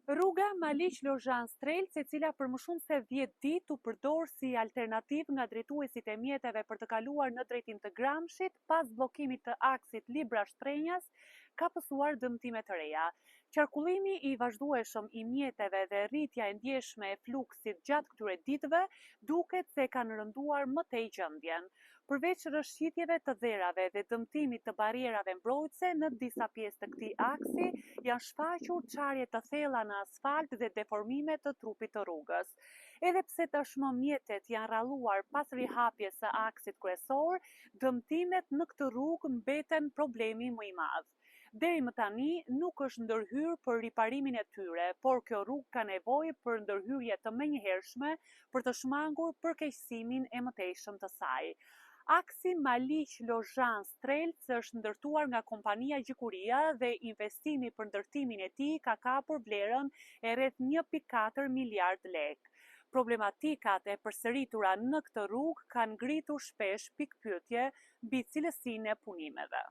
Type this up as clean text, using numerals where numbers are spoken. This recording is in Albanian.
Rruga Maliq-Lozhan-Strelc, e cila për më shumë se 10 ditë u përdor si alternativë nga drejtuesit e mjeteve për të kaluar në drejtim të Gramshit, pas bllokimit të aksit Libra-Shtrenjas, ka pësuar dëmtime të reja. Qarkullimi i vazhdueshëm i mjeteve dhe rritja e ndjeshme e fluksit gjatë këtyre ditëve duket se kanë rënduar më tej gjendjen. Përveç rrëshqitjeve të dherave dhe dëmtimit të barierave mbrojtëse në disa pjesë të këtij aksi, janë shfaqur çarje të thella në asfalt dhe deformime të trupit të rrugës. Edhe pse tashmë mjetet janë ralluar pas rihapjes së aksit kryesor, dëmtimet në këtë rrugë mbeten problemi më i madh. Deri më tani nuk është ndërhyrë për riparimin e tyre, por kjo rrugë ka nevojë për ndërhyrje të menjëhershme për të shmangur përkeqësimin e mëtejshëm të saj. Aksi Maliq-Lozhan-Strelc është ndërtuar nga kompania Gjikuria dhe investimi për ndërtimin e tij ka kapur vlerën e rreth 1.4 miliard lekë. Problematikat e përsëritura në këtë rrugë kanë ngritur shpesh pikpyetje mbi cilësinë e punimeve.